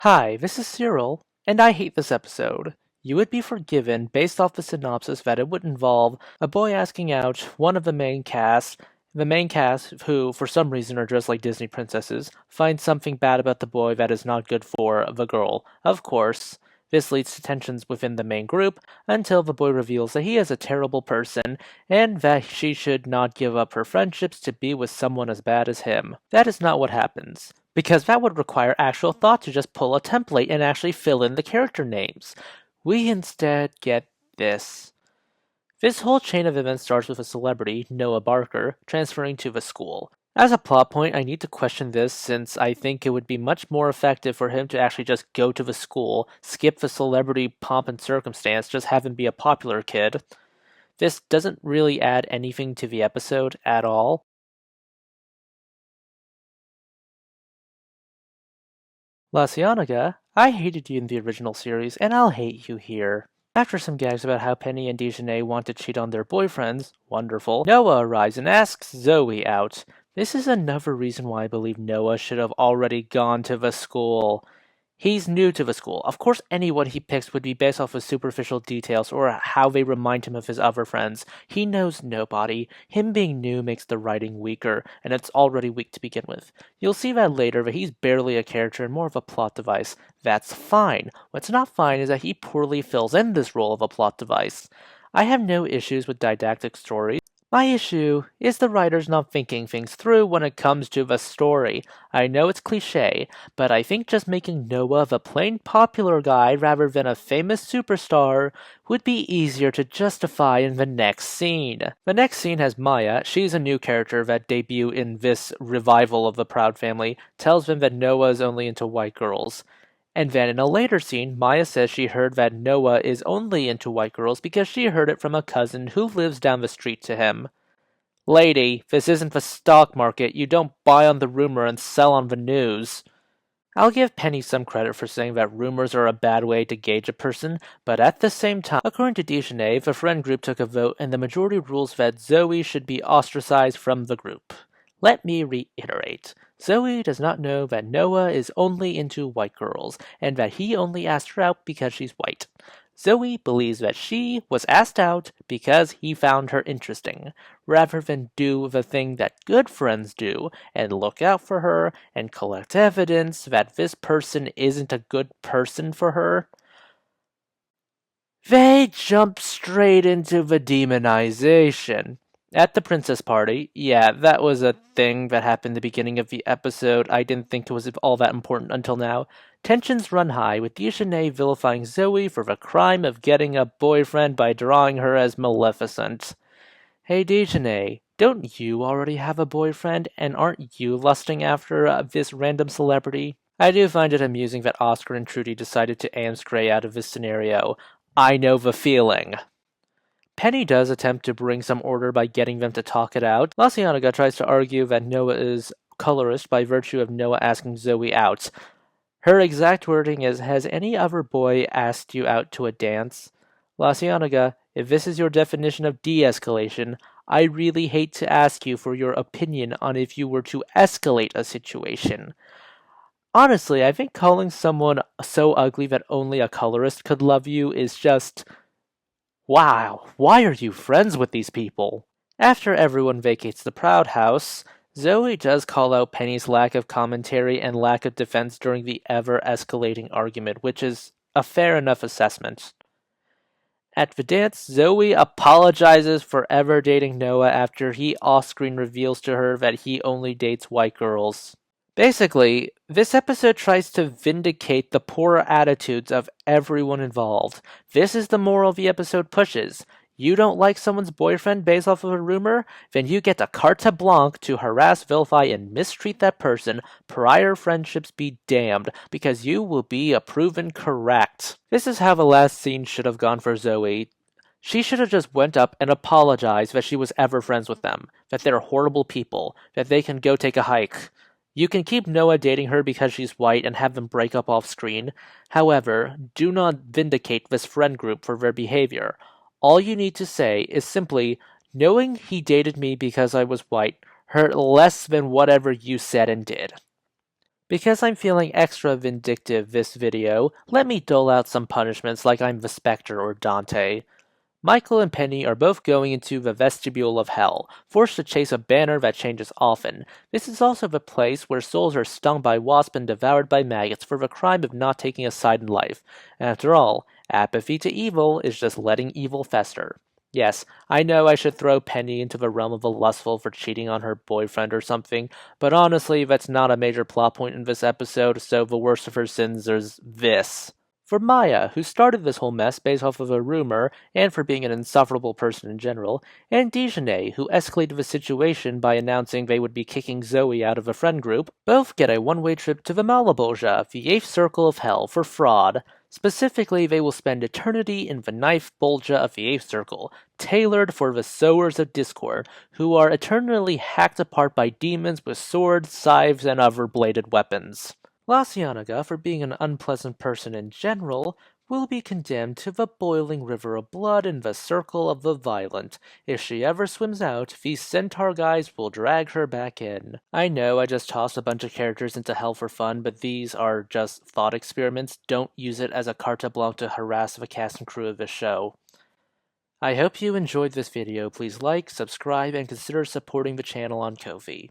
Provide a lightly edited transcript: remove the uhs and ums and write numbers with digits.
Hi, this is Cyril, and I hate this episode. You would be forgiven based off the synopsis that it would involve a boy asking out one of the main cast, who, for some reason, are dressed like Disney princesses, finds something bad about the boy that is not good for the girl. Of course, this leads to tensions within the main group until the boy reveals that he is a terrible person and that she should not give up her friendships to be with someone as bad as him. That is not what happens, because that would require actual thought to just pull a template and actually fill in the character names. We instead get this. This whole chain of events starts with a celebrity, Noah Barker, transferring to the school. As a plot point, I need to question this since I think it would be much more effective for him to actually just go to the school, skip the celebrity pomp and circumstance, just have him be a popular kid. This doesn't really add anything to the episode at all. LaCienega, I hated you in the original series, and I'll hate you here. After some gags about how Penny and Dijonay want to cheat on their boyfriends, wonderful, Noah arrives and asks Zoey out. This is another reason why I believe Noah should have already gone to the school. He's new to the school. Of course, anyone he picks would be based off of superficial details or how they remind him of his other friends. He knows nobody. Him being new makes the writing weaker, and it's already weak to begin with. You'll see that later, but he's barely a character and more of a plot device. That's fine. What's not fine is that he poorly fills in this role of a plot device. I have no issues with didactic stories. My issue is the writers not thinking things through when it comes to the story. I know it's cliche, but I think just making Noah the plain popular guy rather than a famous superstar would be easier to justify in the next scene. The next scene has Maya. She's a new character that debuts in this revival of the Proud Family, tells them that Noah is only into white girls. And then in a later scene, Maya says she heard that Noah is only into white girls because she heard it from a cousin who lives down the street to him. Lady, this isn't the stock market. You don't buy on the rumor and sell on the news. I'll give Penny some credit for saying that rumors are a bad way to gauge a person, but at the same time, according to Dijonay, the friend group took a vote and the majority rules that Zoey should be ostracized from the group. Let me reiterate. Zoey does not know that Noah is only into white girls, and that he only asked her out because she's white. Zoey believes that she was asked out because he found her interesting, rather than do the thing that good friends do and look out for her and collect evidence that this person isn't a good person for her. They jump straight into the demonization. At the princess party, yeah, that was a thing that happened at the beginning of the episode. I didn't think it was all that important until now. Tensions run high, with Dijonay vilifying Zoey for the crime of getting a boyfriend by drawing her as Maleficent. Hey Dijonay, don't you already have a boyfriend, and aren't you lusting after this random celebrity? I do find it amusing that Oscar and Trudy decided to amstray out of this scenario. I know the feeling. Penny does attempt to bring some order by getting them to talk it out. LaCienega tries to argue that Noah is colorist by virtue of Noah asking Zoey out. Her exact wording is, "Has any other boy asked you out to a dance?" LaCienega, if this is your definition of de-escalation, I really hate to ask you for your opinion on if you were to escalate a situation. Honestly, I think calling someone so ugly that only a colorist could love you is just... Wow, why are you friends with these people? After everyone vacates the Proud House, Zoey does call out Penny's lack of commentary and lack of defense during the ever-escalating argument, which is a fair enough assessment. At the dance, Zoey apologizes for ever dating Noah after he off-screen reveals to her that he only dates white girls. Basically, this episode tries to vindicate the poor attitudes of everyone involved. This is the moral the episode pushes. You don't like someone's boyfriend based off of a rumor? Then you get a carte blanche to harass, vilify, and mistreat that person. Prior friendships be damned, because you will be proven correct. This is how the last scene should have gone for Zoey. She should have just went up and apologized that she was ever friends with them, that they're horrible people, that they can go take a hike. You can keep Noah dating her because she's white and have them break up off screen. However, do not vindicate this friend group for their behavior. All you need to say is simply, knowing he dated me because I was white hurt less than whatever you said and did. Because I'm feeling extra vindictive this video, let me dole out some punishments like I'm the Spectre or Dante. Michael and Penny are both going into the vestibule of hell, forced to chase a banner that changes often. This is also the place where souls are stung by wasps and devoured by maggots for the crime of not taking a side in life. After all, apathy to evil is just letting evil fester. Yes, I know I should throw Penny into the realm of the lustful for cheating on her boyfriend or something, but honestly, that's not a major plot point in this episode, so the worst of her sins is this. For Maya, who started this whole mess based off of a rumor, and for being an insufferable person in general, and Dijonay, who escalated the situation by announcing they would be kicking Zoey out of a friend group, both get a one-way trip to the Malabolja, the 8th circle of hell, for fraud. Specifically, they will spend eternity in the 9th Bolja of the 8th circle, tailored for the sowers of discord, who are eternally hacked apart by demons with swords, scythes, and other bladed weapons. LaCienega, for being an unpleasant person in general, will be condemned to the boiling river of blood in the circle of the violent. If she ever swims out, these centaur guys will drag her back in. I know I just tossed a bunch of characters into hell for fun, but these are just thought experiments. Don't use it as a carte blanche to harass the cast and crew of this show. I hope you enjoyed this video. Please like, subscribe, and consider supporting the channel on Ko-fi.